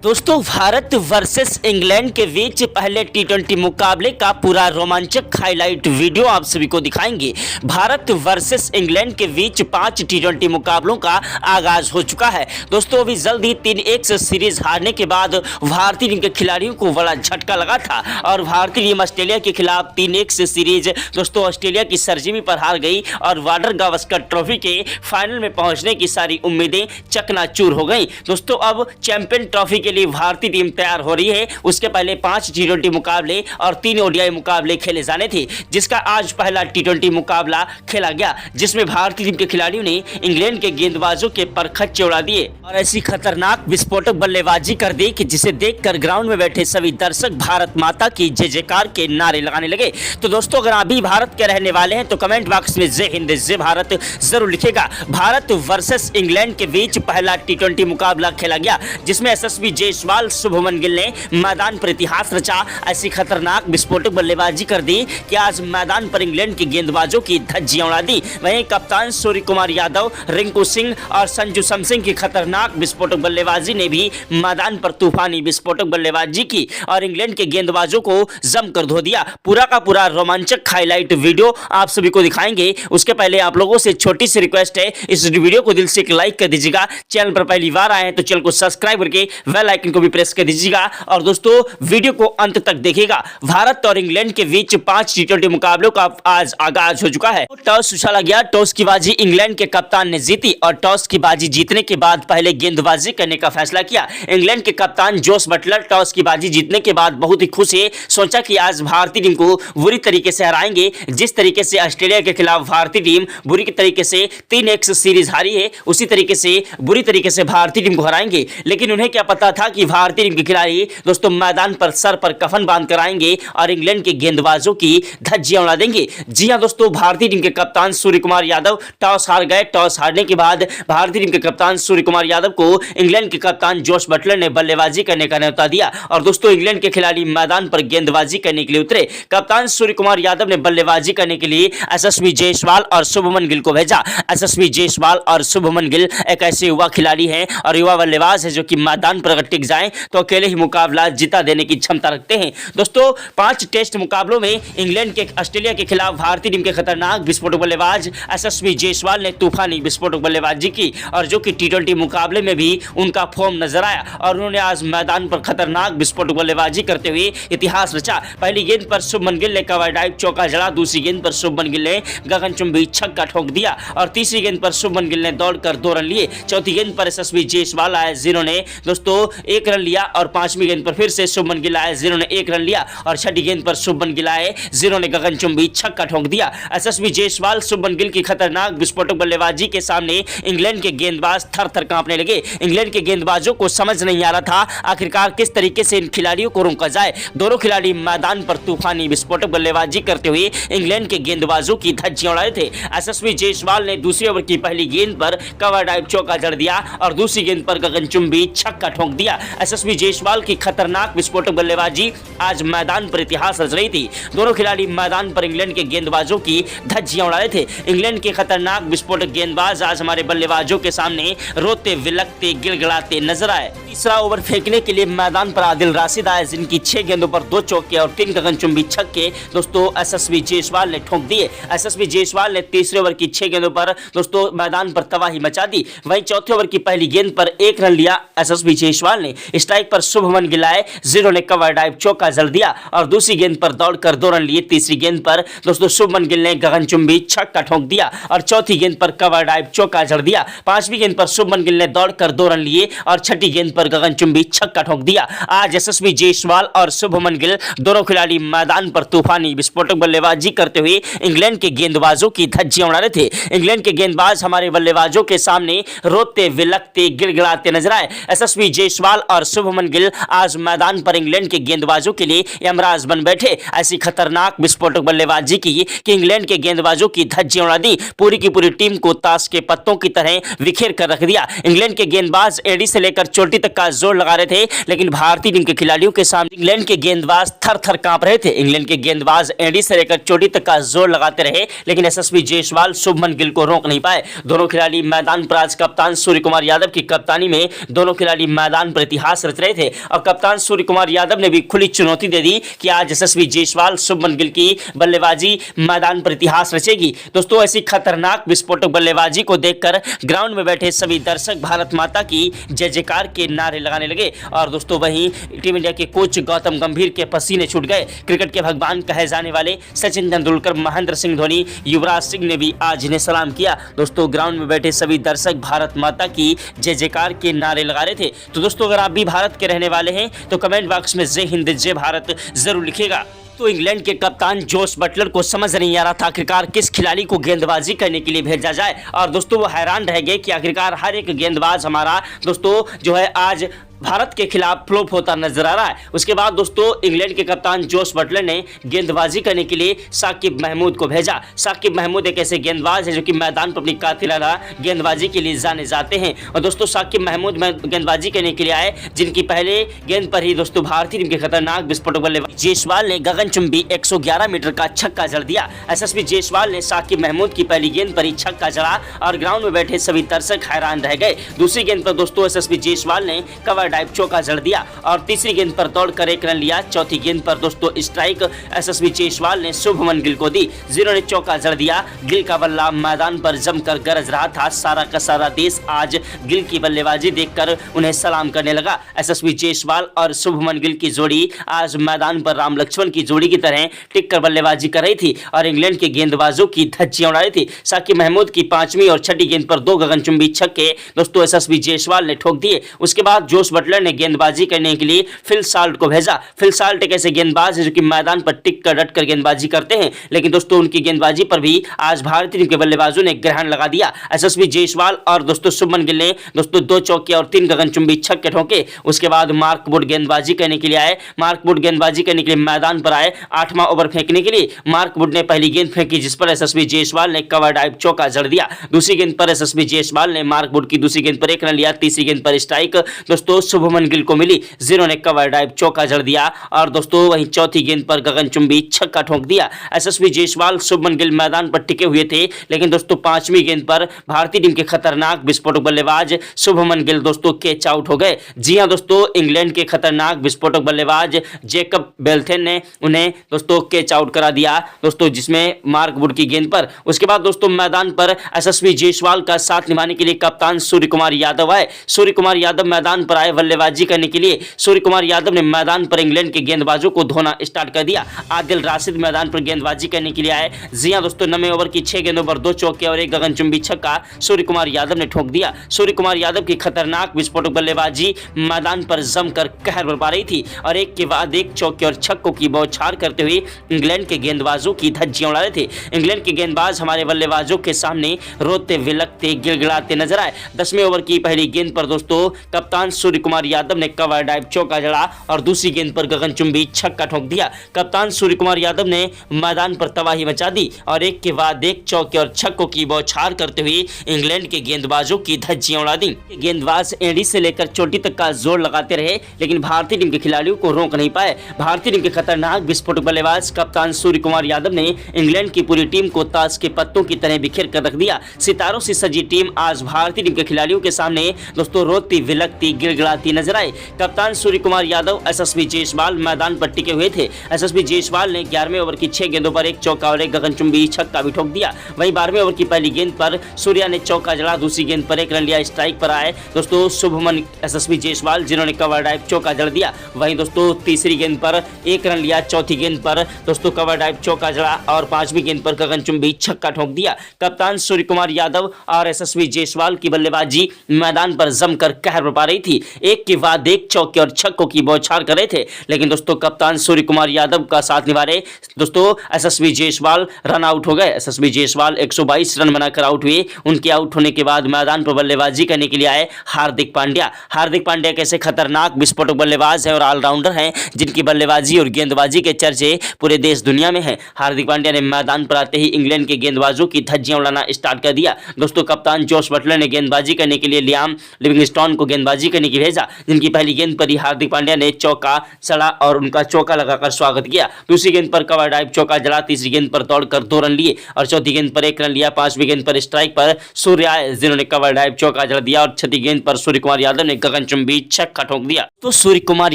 दोस्तों, Bharat versus England के बीच पहले टी20 मुकाबले का पूरा रोमांचक हाईलाइट वीडियो आप सभी को दिखाएंगे। भारत वर्सेस इंग्लैंड के बीच 5 टी20 मुकाबलों का आगाज हो चुका है। दोस्तों, अभी जल्द ही 3-1 से सीरीज हारने के बाद भारतीय टीम के खिलाड़ियों को बड़ा झटका लगा था और भारतीय टीम ऑस्ट्रेलिया के खिलाफ 3-1 से सीरीज दोस्तों ऑस्ट्रेलिया की सरजमी पर हार गई और वाटर गावस्कर ट्रॉफी के फाइनल में पहुंचने की सारी उम्मीदें चकनाचूर हो गई। दोस्तों, अब चैंपियन ट्रॉफी के लिए भारतीय टीम तैयार हो रही है। उसके पहले 5 टी20 मुकाबले और 3 ओडीआई मुकाबले खेले जाने थे, जिसका आज पहला टी20 मुकाबला खेला गया, जिसमें भारतीय टीम के खिलाड़ियों ने इंग्लैंड के गेंदबाजों के परखच्चे उड़ा दिए और ऐसी खतरनाक विस्फोटक बल्लेबाजी कर दी कि जिसे देखकर ग्राउंड में बैठे सभी दर्शक भारत माता की जय जयकार के नारे लगाने लगे। तो दोस्तों, अगर आप भी भारत के रहने वाले हैं तो कमेंट बॉक्स में जय हिंद जय भारत जरूर लिखेगा। भारत वर्सेस इंग्लैंड के बीच पहला टी20 मुकाबला खेला गया, जिसमें यशस्वी जायसवाल शुभमन गिल ने मैदान पर इतिहास रचा। ऐसी खतरनाक विस्फोटक बल्लेबाजी कर दी कि आज मैदान पर इंग्लैंड के गेंदबाजों की धज्जियां उड़ा दी। वहीं कप्तान सूर्य कुमार यादव, रिंकू सिंह और संजू सैमसन की खतरनाक विस्फोटक बल्लेबाजी ने भी मैदान पर तूफानी विस्फोटक बल्लेबाजी की और इंग्लैंड के गेंदबाजों को जमकर धो दिया। पूरा का पूरा रोमांचक हाईलाइट वीडियो आप सभी को दिखाएंगे। उसके पहले आप लोगों से छोटी सी रिक्वेस्ट है, इस वीडियो को दिल से एक लाइक कर दीजिएगा। चैनल पर पहली बार आए हैं तो चैनल को सब्सक्राइब करके बेल आइकन को भी प्रेस कर दीजिएगा और दोस्तों वीडियो को अंत तक देखिएगा। भारत और इंग्लैंड के बीच 5 टी20 मुकाबलों का आज आगाज हो चुका है। टॉस उछाला गया। टॉस की बाजी इंग्लैंड के कप्तान ने जीती और टॉस की बाजी जीतने के बाद पहले गेंदबाजी करने का फैसला किया। इंग्लैंड के कप्तान जोस बटलर टॉस की बाजी जीतने के बाद बहुत ही खुश है। सोचा कि आज भारतीय टीम को बुरी तरीके से हराएंगे। जिस तरीके से ऑस्ट्रेलिया के खिलाफ भारतीय टीम बुरी तरीके से 3-1 से सीरीज हारी है, उसी तरीके से बुरी तरीके से भारतीय टीम को हराएंगे। लेकिन उन्हें क्या पता था कि भारतीय टीम के खिलाड़ी दोस्तों मैदान पर सर पर कफन बांध कर आएंगे और इंग्लैंड के गेंदबाजों की धज्जियां उड़ा देंगे। जी हां दोस्तों, भारतीय टीम के कप्तान सूर्य कुमार यादव टॉस हार गए। टॉस हारने के बाद भारतीय टीम के कप्तान सूर्य कुमार यादव को इंग्लैंड के कप्तान जोस बटलर ने बल्लेबाजी करने का न्योता दिया और दोस्तों इंग्लैंड के खिलाड़ी मैदान पर गेंदबाजी करने के लिए उतरे। कप्तान सूर्य कुमार यादव ने बल्लेबाजी करने के लिए यशस्वी जायसवाल और शुभमन गिल को भेजा। यशस्वी जायसवाल और शुभमन गिल एक ऐसे युवा खिलाड़ी हैं और युवा बल्लेबाज है जो कि मैदान पर अगर टिक जाएं तो अकेले ही मुकाबला जिता देने की क्षमता रखते हैं। दोस्तों, 5 टेस्ट मुकाबलों में इंग्लैंड के ऑस्ट्रेलिया के खिलाफ भारतीय टीम के खतरनाक विस्फोटक बल्लेबाज यशस्वी जायसवाल ने तूफानी विस्फोटक बल्लेबाजी की और जो कि टी20 मुकाबले में भी उनका फॉर्म नजर आया और उन्होंने आज मैदान पर खतरनाक विस्फोटक बल्लेबाजी करते हुए इतिहास रचा। पहली गेंद पर शुभमन गिल ने कवर ड्राइव चौका जड़ा। दूसरी गेंद पर शुभमन गिल ने गगनचुंबी छक्का ठोक दिया और तीसरी गेंद पर शुभमन गिल ने दौड़कर 2 रन लिए। चौथी गेंद पर यशस्वी जायसवाल आए जिन्होंने दोस्तों 1 रन लिया और 5वीं गेंद पर फिर से शुभमन गिल आए जिन्होंने 1 रन लिया और 6ठी गेंद पर शुभमन गिल आए जिन्होंने गगनचुंबी छक्का ठोक दिया। यशस्वी जायसवाल शुभमन गिल की खतरनाक विस्फोटक बल्लेबाजी के सामने इंग्लैंड के गेंदबाज थर-थर कांपने लगे। इंग्लैंड के गेंदबाजों को समझ नहीं आ रहा था आखिरकार किस तरीके से इन खिलाड़ियों को रोका जाए। दोनों खिलाड़ी मैदान पर तूफानी विस्फोटक बल्लेबाजी करते हुए इंग्लैंड के गेंदबाजों की धज्जियां उड़ा रहे थे। यशस्वी जायसवाल ने दूसरे ओवर की पहली गेंद पर कवर ड्राइव चौका जड़ दिया और दूसरी गेंद पर गगनचुंबी छक्का ठोक दिया। यशस्वी जायसवाल की खतरनाक विस्फोटक बल्लेबाजी आज मैदान पर इतिहास रच रही थी। दोनों खिलाड़ी मैदान पर इंग्लैंड के गेंदबाजों की धज्जियां उड़ा रहे थे। इंग्लैंड के खतरनाक विस्फोटक गेंदबाज आज हमारे बल्लेबाजों के सामने रोते विलकते गिड़गिड़ाते नजर आए। तीसरा ओवर फेंकने के लिए मैदान पर आदिल राशिद आए जिनकी 6 गेंदों पर 2 चौके और 3 गगनचुंबी छक्के दोस्तों यशस्वी जायसवाल ने ठोक दिए। यशस्वी जायसवाल ने तीसरे ओवर की 6 गेंदों पर दोस्तों मैदान पर तबाही मचा दी। वहीं चौथे ओवर की पहली गेंद पर 1 रन लिया यशस्वी जायसवाल ने। स्ट्राइक पर शुभमन गिल आए जिन्होंने कवर ड्राइव चौका जड़ दिया और दूसरी गेंद पर दौड़कर 2 रन लिए। तीसरी गेंद पर दोस्तों शुभमन गिल ने गगनचुंबी छक्का ठोक दिया और चौथी गेंद पर कवर ड्राइव चौका जड़ दिया। 5वीं गेंद पर शुभमन गिल ने दौड़कर 2 रन लिए और 6ठी गेंद पर गगनचुंबी छक्का ठोक दिया। आज यशस्वी जायसवाल और शुभमन गिल दोनों खिलाड़ी मैदान पर तूफानी विस्फोटक बल्लेबाजी करते हुए इंग्लैंड के गेंदबाजों की धज्जियां उड़ा रहे थे। इंग्लैंड के गेंदबाज हमारे बल्लेबाजों के सामने रोते विलकते गिड़गिड़ाते नजर आए। यशस्वी जायसवाल और शुभमन गिल आज मैदान पर इंग्लैंड के गेंदबाजों के लिए यमराज बन बैठे। ऐसी खतरनाक विस्फोटक बल्लेबाजी की कि इंग्लैंड के गेंदबाजों की धज्जियां उड़ा दी। पूरी की पूरी टीम को ताश के पत्तों की तरह बिखेर कर रख दिया। इंग्लैंड के गेंदबाज एडी से लेकर चोटी तक का जोर लगा रहे थे, लेकिन भारतीय टीम के खिलाड़ियों के सामने इंग्लैंड के गेंदबाज थर-थर कांप रहे थे। इंग्लैंड के गेंदबाज एडी से लेकर चोटी तक का जोर लगाते रहे, लेकिन यशस्वी जायसवाल शुभमन गिल को रोक नहीं पाए। दोनों खिलाड़ी मैदान पर आज कप्तान सूर्य कुमार यादव की कप्तानी में दोनों खिलाड़ी मैदान मैदान पर इतिहास रच रहे थे और कप्तान सूर्य कुमार यादव ने भी खुली चुनौती दे दी कि आज यशस्वी जायसवाल, शुभमन गिल की बल्लेबाजी मैदान पर इतिहास रचेगी। दोस्तों ऐसी खतरनाक विस्फोटक बल्लेबाजी को देखकर ग्राउंड में बैठे सभी दर्शक भारत माता की जय जयकार के नारे लगाने लगे और दोस्तों वहीं टीम इंडिया के कोच गौतम गंभीर के पसीने छूट गए। क्रिकेट के भगवान कहे जाने वाले सचिन तेंदुलकर, महेंद्र सिंह धोनी, युवराज सिंह ने भी आज इन्हें सलाम किया। दोस्तों ग्राउंड में बैठे सभी दर्शक भारत माता की जय जयकार के नारे लगा रहे थे। तो दोस्तों अगर आप भी भारत के रहने वाले हैं तो कमेंट बॉक्स में जय हिंद जय भारत जरूर लिखिएगा। तो इंग्लैंड के कप्तान जोस बटलर को समझ नहीं आ रहा था आखिरकार किस खिलाड़ी को गेंदबाजी करने के लिए भेजा जाए और दोस्तों वो हैरान रह गए कि आखिरकार हर एक गेंदबाज हमारा दोस्तों जो है आज भारत के खिलाफ फ्लॉप होता नजर आ रहा है। उसके बाद दोस्तों इंग्लैंड के कप्तान जोस बटलर ने गेंदबाजी करने के लिए साकिब महमूद को भेजा। साकिब महमूद एक ऐसे गेंदबाज है जो कि मैदान पर अपनी कातिलाना गेंदबाजी के लिए जाने जाते हैं और दोस्तों साकिब महमूद गेंदबाजी करने के लिए आए, जिनकी पहले गेंद पर ही दोस्तों भारतीय टीम के खतरनाक विस्फोटक बल्लेबाज जायसवाल ने गगनचुंबी 111 मीटर का छक्का जड़ दिया। यशस्वी जायसवाल ने साकिब महमूद की पहली गेंद पर ही छक्का जड़ा और ग्राउंड में बैठे सभी दर्शक हैरान रह गए। दूसरी गेंद पर दोस्तों यशस्वी जायसवाल ने कवर डाइव चौका जड़ दिया और तीसरी गेंद पर दौड़कर 1 रन लिया। चौथी गेंद पर दोस्तों स्ट्राइक यशस्वी जायसवाल ने शुभमन गिल को दी, जिन्होंने चौका जड़ दिया। गिल का बल्ला मैदान पर जमकर गरज रहा था। सारा का सारा देश आज गिल की बल्लेबाजी देखकर उन्हें सलाम करने लगा। यशस्वी जायसवाल और शुभमन गिल की जोड़ी आज मैदान पर राम लक्ष्मण की जोड़ी की तरह टिककर बल्लेबाजी कर रही थी और इंग्लैंड के गेंदबाजों की धज्जियां उड़ा रही थी। साकिब महमूद की 5वीं और 6ठी गेंद पर 2 गगनचुंबी छक्के दोस्तों यशस्वी जायसवाल ने ठोक दिए। उसके बाद जोस बटलर ने गेंदबाजी करने के लिए फिल साल्ट को भेजा। फिल साल्ट एक ऐसे गेंदबाज है जो कि मैदान पर टिक कर डट कर गेंदबाजी करते हैं, लेकिन दोस्तों उनकी गेंदबाजी पर भी आज भारतीय टीम के बल्लेबाजों ने ग्रहण लगा दिया। यशस्वी जायसवाल और दोस्तों शुभमन गिल ने दोस्तों 2 चौके और 3 गगनचुंबी छक्के ठोके। उसके बाद मार्क वुड गेंदबाजी करने के लिए आए। मार्क वुड गेंदबाजी करने के लिए मैदान पर आए। 8वां ओवर फेंकने के लिए मार्क वुड ने पहली गेंद फेंकी, जिस पर यशस्वी जायसवाल ने कवर डाइव चौका जड़ दिया। दूसरी गेंद पर यशस्वी जायसवाल ने मार्क वुड की दूसरी गेंद पर 1 रन लिया। तीसरी गेंद पर स्ट्राइक दोस्तों शुभमन गिल को मिली, जिन्होंने कवर डाइव चौका जड़ दिया और दोस्तों वहीं चौथी गेंद पर गगनचुंबी छक्का ठोक दिया। यशस्वी जायसवाल, शुभमन गिल मैदान पर टिके हुए थे, लेकिन दोस्तों 5वीं गेंद पर भारतीय टीम के खतरनाक विस्फोटक बल्लेबाज शुभमन गिल दोस्तों कैच आउट हो गए। जी हां दोस्तों, इंग्लैंड के खतरनाक विस्फोटक बल्लेबाज जैकब बेल्थेन ने उन्हें दोस्तों कैच आउट करा दिया दोस्तों, जिसमें मार्क वुड की गेंद पर। उसके बाद दोस्तों मैदान पर यशस्वी जायसवाल का साथ निभाने के लिए कप्तान सूर्य कुमार यादव आए। सूर्य कुमार यादव मैदान पर आए बल्लेबाजी करने के लिए। सूर्य कुमार यादव ने मैदान पर इंग्लैंड के गेंदबाजों को धोना स्टार्ट कर दिया। आदिल राशिद मैदान पर गेंदबाजी करने के लिए आए। जी हां दोस्तों, 9वें ओवर की 6 गेंदों पर 2 चौके और 1 गगनचुंबी छक्का सूर्य कुमार यादव ने ठोक दिया। सूर्य कुमार यादव की खतरनाक विस्फोटक बल्लेबाजी मैदान पर जमकर कहर बरपा रही थी और एक के बाद एक चौके और छक्कों की बौछार करते हुए इंग्लैंड के गेंदबाजों की धज्जियां उड़ा रहे थे। इंग्लैंड के गेंदबाज हमारे बल्लेबाजों के सामने रोते, विलकते, गिड़गिड़ाते नजर आए। 10वें ओवर की पहली गेंद पर दोस्तों कप्तान सूर्य कुमार यादव ने कवर डाइव चौका जड़ा और दूसरी गेंद पर गगनचुंबी छक्का ठोक दिया। कप्तान सूर्य कुमार यादव ने मैदान पर तबाही मचा दी और एक के बाद एक चौके और छक्कों की बौछार करते हुए इंग्लैंड के गेंदबाजों की धज्जियां उड़ा दी। गेंदबाज एड़ी से लेकर चोटी तक का जोर लगाते रहे, लेकिन भारतीय टीम के खिलाड़ियों को रोक नहीं पाए। भारतीय टीम के खतरनाक विस्फोटक बल्लेबाज कप्तान सूर्य कुमार यादव ने इंग्लैंड की पूरी टीम को ताश के पत्तों की तरह बिखेर कर रख दिया। सितारों से सजी टीम आज भारतीय टीम के खिलाड़ियों के सामने दोस्तों रोती, विलकती, गिड़गिड़ाती नजर आई। कप्तान सूर्य कुमार यादव, यशस्वी जायसवाल मैदान पर टिके हुए थे। यशस्वी जायसवाल ने 11वें ओवर की 6 गेंदों पर 1 चौका और 1 गगनचुंबी छक्का भी ठोक दिया। वहीं 12वें ओवर की पहली गेंद पर सूर्या ने चौका जड़ा, दूसरी गेंद पर 1 रन लिया। स्ट्राइक पर आए दोस्तों शुभमन यशस्वी जायसवाल, जिन्होंने कवर डाइव चौका जड़ दिया। वहीं दोस्तों तीसरी गेंद पर 1 रन लिया। चौथी गेंद पर दोस्तों कवर डाइव चौका जड़ा और 5वीं गेंद पर गगनचुंबी छक्का ठोक दिया। कप्तान सूर्य कुमार यादव और यशस्वी जायसवाल की बल्लेबाजी मैदान पर जमकर कहर बरपा रही थी। एक के बाद एक चौके और छक्कों की बौछार कर रहे थे, लेकिन दोस्तों कप्तान सूर्य कुमार यादव का साथ निभा रहे दोस्तों यशस्वी जायसवाल रन आउट हो गए। यशस्वी जायसवाल 122 रन बनाकर आउट हुए। उनके आउट होने के बाद मैदान पर बल्लेबाजी करने के लिए आए हार्दिक पांड्या। हार्दिक पांड्या कैसे खतरनाक विस्फोटक बल्लेबाज हैं और ऑलराउंडर हैं, जिनकी बल्लेबाजी और गेंदबाजी के चर्चे पूरे देश दुनिया में हैं। हार्दिक पांड्या ने मैदान पर आते ही इंग्लैंड के गेंदबाजों की धज्जियां उड़ाना स्टार्ट कर दिया। दोस्तों कप्तान जोस बटलर ने गेंदबाजी करने के लिए लियाम लिविंगस्टोन को गेंदबाजी करने की भेजा, जिनकी पहली गेंद पर ही हार्दिक पांड्या ने चौका चढ़ा और उनका चौका लगाकर स्वागत किया। दूसरी गेंद पर कवर ड्राइव चौका जड़ा, तीसरी गेंद पर दौड़कर 2 रन लिए और चौथी गेंद पर 1 रन लिया। पांचवी गेंद पर स्ट्राइक पर सूर्य आए, जिन्होंने कवर ड्राइव चौका जड़ दिया और छठी गेंद पर सूर्य कुमार यादव ने गगनचुंबी छक्का ठोक दिया। तो सूर्य कुमार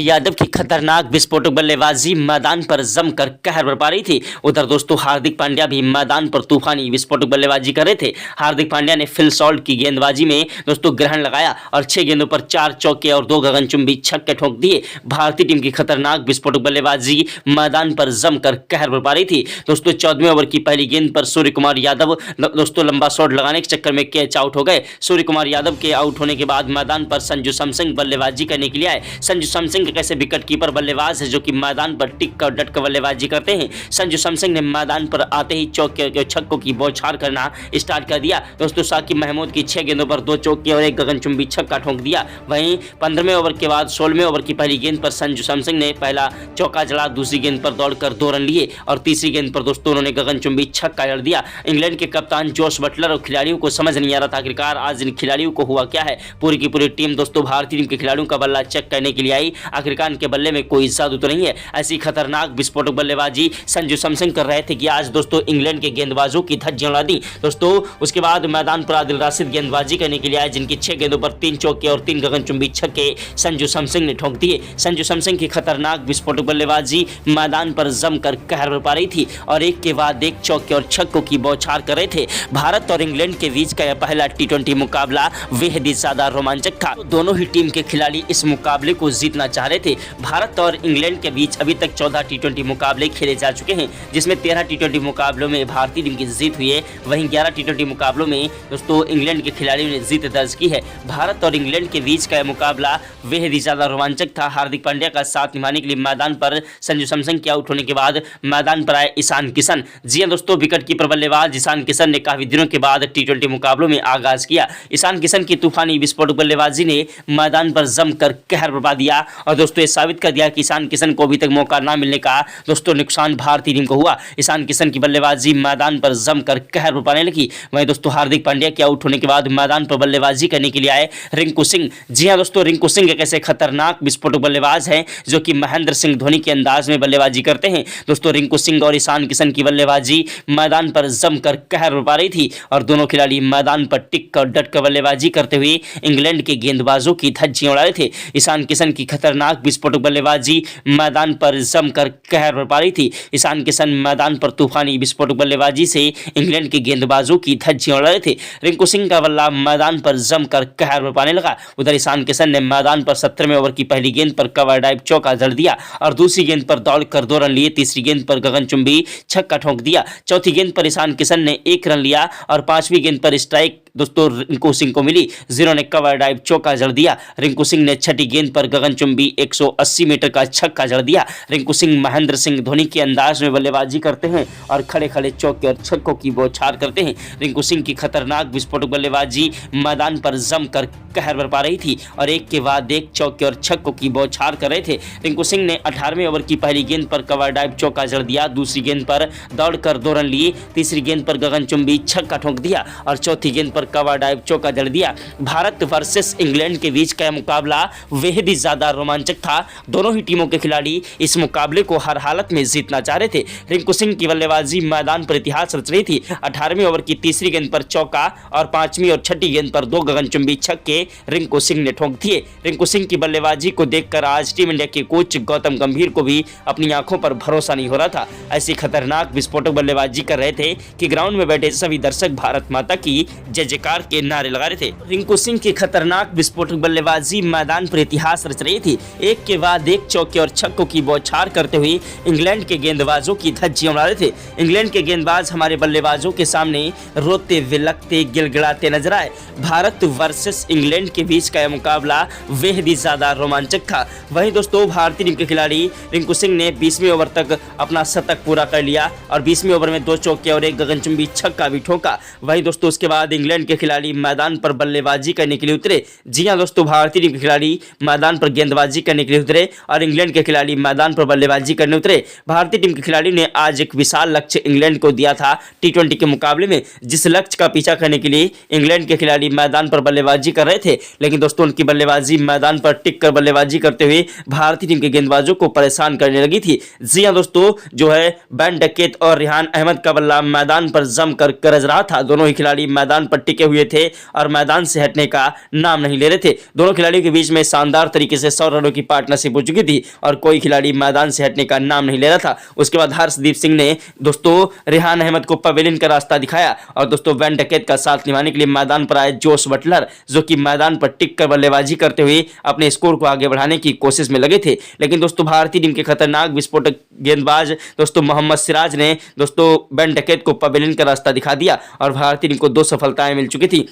यादव की खतरनाक विस्फोटक बल्लेबाजी मैदान पर जमकर कहर बरपा रही थी। उधर दोस्तों हार्दिक पांड्या भी मैदान पर तूफानी विस्फोटक बल्लेबाजी कर रहे थे। हार्दिक पांड्या ने फिल सॉल्ट की गेंदबाजी में दोस्तों ग्रहण लगाया और 6 गेंदों पर 4 चौके और 2 गगनचुंबी छक्के ठोक दिए। भारतीय टीम की खतरनाक विस्फोटक बल्लेबाजी मैदान पर जमकर कहर बरपा रही थी। दोस्तों 14वें ओवर की पहली गेंद पर सूर्य कुमार यादव दोस्तों लंबा शॉट लगाने के चक्कर में कैच आउट हो गए। सूर्य कुमार यादव के आउट होने के बाद मैदान पर संजू सैमसन बल्लेबाजी करने के लिए आए। संजू सैमसन कैसे विकेट कीपर बल्लेबाज है जो कि मैदान पर टिक कर डट कर बल्लेबाजी करते हैं। संजू सैमसन ने मैदान पर आते ही चौके छक्कों की बौछार करना स्टार्ट कर दिया। दोस्तों साकिब महमूद की 6 गेंदों पर 2 चौके और 1 गगनचुंबी छक्का ठोक दिया। वहीं 15वें ओवर के बाद 16वें ओवर की पहली गेंद पर संजू सैमसन ने पहला चौका जड़ा, दूसरी गेंद पर दौड़कर 2 रन लिए और तीसरी गेंद पर दोस्तों उन्होंने गगनचुंबी छक्का जड़ दिया। इंग्लैंड के कप्तान जोश बटलर और खिलाड़ियों को समझ नहीं आ रहा था आखिरकार आज इन खिलाड़ियों को हुआ क्या है। पूरी की पूरी टीम दोस्तों भारतीय टीम के खिलाड़ियों का बल्ला चेक करने के लिए आई। आखिरकार इनके बल्ले में कोई जादू तो नहीं है। ऐसी खतरनाक विस्फोटक बल्लेबाजी संजू सैमसन कर रहे थे कि आज दोस्तों इंग्लैंड के गेंदबाजों की धज्जियां उड़ा दी। दोस्तों उसके बाद मैदान पर आदिल राशिद गेंदबाजी करने के लिए आए, जिनकी 6 गेंदों पर 3 चौके और 3 गगनचुंबी छक्के संजू सैमसन ने ठोक दिए। संजू सैमसन की खतरनाक विस्फोटक बल्लेबाजी मैदान पर जमकर कहर बरपा रही थी और एक के बाद एक चौके और छक्कों की बौछार कर रहे थे। भारत और इंग्लैंड के बीच का यह पहला T20 मुकाबला बेहद ही ज्यादा रोमांचक था। दोनों ही टीम के खिलाड़ी इस मुकाबले को जीतना चाह रहे थे। भारत और इंग्लैंड के बीच अभी तक 14 T20 मुकाबले खेले जा चुके हैं, जिसमें 13 T20 मुकाबलों में भारतीय टीम की जीत हुई है। वहीं 11 T20 मुकाबलों में दोस्तों इंग्लैंड के खिलाड़ियों ने जीत दर्ज की है। भारत और इंग्लैंड के बीच का यह मुकाबला बेहद ही ज्यादा रोमांचक था। हार्दिक पांड्या का साथ निभाने के लिए मैदान पर संजू सैमसन के आउट होने के बाद मैदान पर आए ईशान किशन। जी हां दोस्तों, विकेट कीपर बल्लेबाज ईशान किशन ने काफी दिनों के बाद T20 मुकाबलों में आगाज किया। ईशान किशन की तूफानी विस्फोटक बल्लेबाजी ने मैदान पर जमकर कहर बरपा दिया और दोस्तों ये साबित कर दिया कि ईशान किशन को अभी तक मौका ना मिलने का दोस्तों नुकसान भारतीय टीम को हुआ। ईशान किशन की बल्लेबाजी मैदान पर जमकर कहर बरपाने लगी। वहीं दोस्तों हार्दिक पांड्या के आउट होने के बाद मैदान पर बल्लेबाजी करने के लिए आए रिंकू सिंह। जी हां दोस्तों, रिंकू सिंह एक ऐसे खतरनाक विस्फोटक बल्लेबाज हैं जो कि महेंद्र सिंह धोनी के अंदाज में बल्लेबाजी करते हैं। दोस्तों रिंकू सिंह और ईशान किशन की बल्लेबाजी मैदान पर जमकर कहर बरपा रही थी और दोनों खिलाड़ी मैदान पर टिक कर डट कर बल्लेबाजी करते हुए इंग्लैंड के गेंदबाजों की धज्जियां उड़ा रहे थे। ईशान किशन की खतरनाक विस्फोटक बल्लेबाजी मैदान पर जमकर कहर बरपा रही थी। ईशान किशन मैदान पर तूफानी विस्फोटक बल्लेबाजी से इंग्लैंड के गेंदबाजों की धज्जियां उड़ा रहे थे। रिंकू सिंह का बल्ला मैदान पर जमकर कहर बरपाने लगा। उधर ईशान किशन ने मैदान पर 17वें ओवर की पहली गेंद पर कवर ड्राइव चौका जड़ दिया और दूसरी गेंद पर दौड़कर 2 रन लिए। तीसरी गेंद पर गगनचुंबी छक्का ठोक दिया। चौथी गेंद पर ईशान किशन ने 1 रन लिया और 5वीं गेंद पर स्ट्राइक दोस्तों रिंकू सिंह को मिली, जिन्होंने कवर ड्राइव चौका जड़ दिया। रिंकू सिंह ने छठी गेंद पर गगनचुंबी 180 मीटर का छक्का जड़ दिया। रिंकू सिंह महेंद्र सिंह धोनी के अंदाज में बल्लेबाजी करते हैं और खड़े खड़े चौके और छक्कों की बौछार करते हैं। रिंकू सिंह की खतरनाक विस्फोटक बल्लेबाजी मैदान पर जमकर कहर बरपा रही थी और एक के बाद एक चौके और छक्कों की बौछार कर रहे थे। रिंकू सिंह ने 18वें ओवर की पहली गेंद पर कवर ड्राइव चौका जड़ दिया। दूसरी गेंद पर दौड़कर 2 रन लिए। तीसरी गेंद पर गगनचुंबी छक्का ठोक दिया और चौथी गेंद पर कवर ड्राइव चौका जड़ दिया। भारत वर्सेस इंग्लैंड के बीच का मुकाबला बेहद ही ज्यादा रोमांचक था। दोनों ही टीमों के खिलाड़ी इस मुकाबले को हर हालत में जीतना चाह रहे थे। रिंकू सिंह की बल्लेबाजी मैदान पर इतिहास रच रही थी। 18वें ओवर की तीसरी गेंद पर चौका और 5वीं और छठी गेंद पर 2 गगनचुंबी छक्के रिंकू सिंह ने ठोक दिए। रिंकू सिंह की बल्लेबाजी को देखकर आज टीम इंडिया के कोच गौतम गंभीर को भी अपनी आंखों पर भरोसा नहीं हो रहा था। ऐसी खतरनाक विस्फोटक बल्लेबाजी कर रहे थे कि ग्राउंड में बैठे सभी दर्शक भारत माता की जय जयकार के नारे लगा रहे थे। रिंकू सिंह की खतरनाक विस्फोटक बल्लेबाजी मैदान पर इतिहास रच रही थी। एक के बाद एक चौके और छक्कों की बौछार करते हुए इंग्लैंड के गेंदबाजों की धज्जियां उड़ा रहे थे। इंग्लैंड के गेंदबाज हमारे बल्लेबाजों के सामने रोते विलखते गिड़गिड़ाते नजर आए। भारत वर्सेस इंग्लैंड के बीच का यह मुकाबला बेहद ही ज्यादा रोमांचक था। वहीं दोस्तों भारतीय टीम के खिलाड़ी रिंकू सिंह ने 20वें ओवर तक अपना शतक पूरा कर लिया और 20वें ओवर में 2 चौके और 1 गगनचुंबी छक्का भी ठोका। वहीं दोस्तों उसके बाद इंग्लैंड के खिलाड़ी मैदान पर बल्लेबाजी करने के लिए उतरे। जी हां दोस्तों, भारतीय टीम के खिलाड़ी मैदान पर गेंदबाजी करने के लिए उतरे और इंग्लैंड के खिलाड़ी मैदान पर बल्लेबाजी करने उतरे। भारतीय टीम के खिलाड़ी ने आज एक विशाल लक्ष्य इंग्लैंड को दिया था T20 के मुकाबले में। जिस लक्ष्य का पीछा करने के लिए इंग्लैंड के खिलाड़ी मैदान पर बल्लेबाजी कर रहे थे, लेकिन दोस्तों उनकी बल्लेबाजी मैदान पर टिक कर बल्लेबाजी करते हुए भारतीय टीम के गेंदबाजों को परेशान करने लगी थी। जी हां दोस्तों, जो है बेन डकेत और रिहान अहमद का बल्ला मैदान पर जमकर गरज रहा था। दोनों ही खिलाड़ी मैदान पर टिके हुए थे और मैदान से हटने का नाम नहीं ले रहे थे। दोनों खिलाड़ियों के बीच में शानदार तरीके से 100 रनों की पार्टनरशिप हो चुकी थी और कोई खिलाड़ी मैदान से हटने का नाम नहीं ले रहा था। उसके बाद हर्षदीप सिंह ने दोस्तों रिहान अहमद को पवेलियन का रास्ता दिखाया और दोस्तों बेन डकेत का साथ निभाने के लिए मैदान पर आए जोश बटलर, जो कि मैदान पर टिक कर बल्लेबाजी करते हुए अपने स्कोर को आगे बढ़ाने की कोशिश में लगे थे। लेकिन दोस्तों भारतीय टीम के खतरनाक विस्फोटक गेंदबाज दोस्तों मोहम्मद सिराज ने दोस्तों बेन डकेत को पवेलियन का रास्ता दिखा दिया और भारतीय टीम को 2 सफलताएं मिल चुकी थी।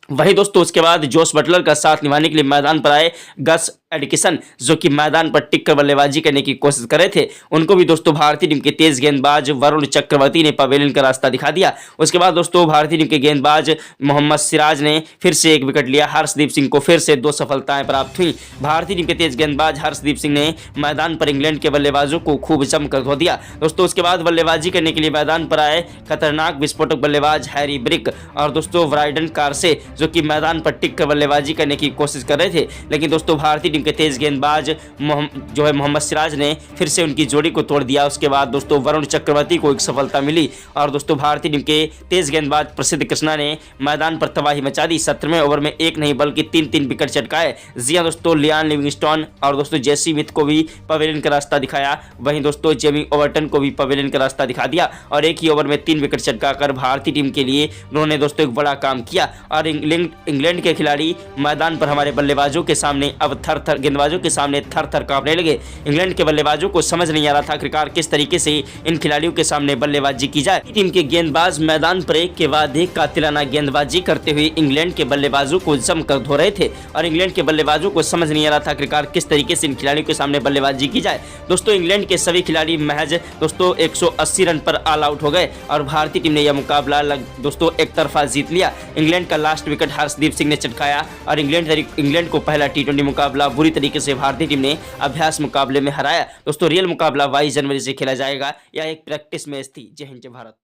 वहीं दोस्तों उसके बाद जोश बटलर का साथ निभाने के लिए मैदान पर आए गस एडिसन, जो कि मैदान पर टिक कर बल्लेबाजी करने की कोशिश कर रहे थे। उनको भी दोस्तों भारतीय टीम के तेज गेंदबाज वरुण चक्रवर्ती ने पवेलियन का रास्ता दिखा दिया। उसके बाद दोस्तों भारतीय टीम के गेंदबाज मोहम्मद सिराज ने फिर से एक विकेट लिया। हर्षदीप सिंह को फिर से 2 सफलताएं प्राप्त हुई। भारतीय टीम के तेज गेंदबाज हर्षदीप सिंह ने मैदान पर इंग्लैंड के बल्लेबाजों को खूब जमकर धो दिया। दोस्तों उसके बाद बल्लेबाजी करने के लिए मैदान पर आए खतरनाक विस्फोटक बल्लेबाज हैरी ब्रिक और दोस्तों ब्राइडन कारसे, जो कि मैदान पर टिक कर बल्लेबाजी करने की कोशिश कर रहे थे। लेकिन दोस्तों भारतीय टीम के तेज गेंदबाज जो है मोहम्मद सिराज ने फिर से उनकी जोड़ी को तोड़ दिया। उसके बाद दोस्तों वरुण चक्रवर्ती को एक सफलता मिली और दोस्तों भारतीय टीम के तेज गेंदबाज प्रसिद्ध कृष्णा ने मैदान पर तबाही मचा दी। 17वें ओवर में एक नहीं बल्कि 3 विकेट चटकाए। जी हां दोस्तों, लियान लिविंगस्टोन और दोस्तों जेसी स्मिथ को भी पवेलियन का रास्ता दिखाया। वहीं दोस्तों जेमी ओवर्टन को भी पवेलियन का रास्ता दिखा दिया और एक ही ओवर में 3 विकेट चटकाकर भारतीय टीम के लिए उन्होंने दोस्तों एक बड़ा काम किया। और इंग्लैंड के खिलाड़ी मैदान पर हमारे बल्लेबाजों के सामने अब थर-थर गेंदबाजों के सामने थर-थर कांपने लगे। इंग्लैंड के बल्लेबाजों को समझ नहीं आ रहा था आखिरकार किस तरीके से इन खिलाड़ियों के सामने बल्लेबाजी की जाए। टीम के गेंदबाज मैदान पर एक के बाद एक कातिलाना गेंदबाजी करते हुए इंग्लैंड के बल्लेबाजों को जमकर धो रहे थे और इंग्लैंड के बल्लेबाजों को समझ नहीं आ रहा था आखिरकार किस तरीके से इन खिलाड़ियों के सामने बल्लेबाजी की जाए। दोस्तों इंग्लैंड के सभी खिलाड़ी महज दोस्तों 180 रन पर ऑल आउट हो गए और भारतीय टीम ने यह मुकाबला दोस्तों एक तरफा जीत लिया। इंग्लैंड का लास्ट विकेट हर्षदीप सिंह ने चटकाया और इंग्लैंड को पहला T20 मुकाबला बुरी तरीके से भारतीय टीम ने अभ्यास मुकाबले में हराया। दोस्तों रियल मुकाबला 22 जनवरी से खेला जाएगा। यह एक प्रैक्टिस मैच थी। जय हिंद जय भारत।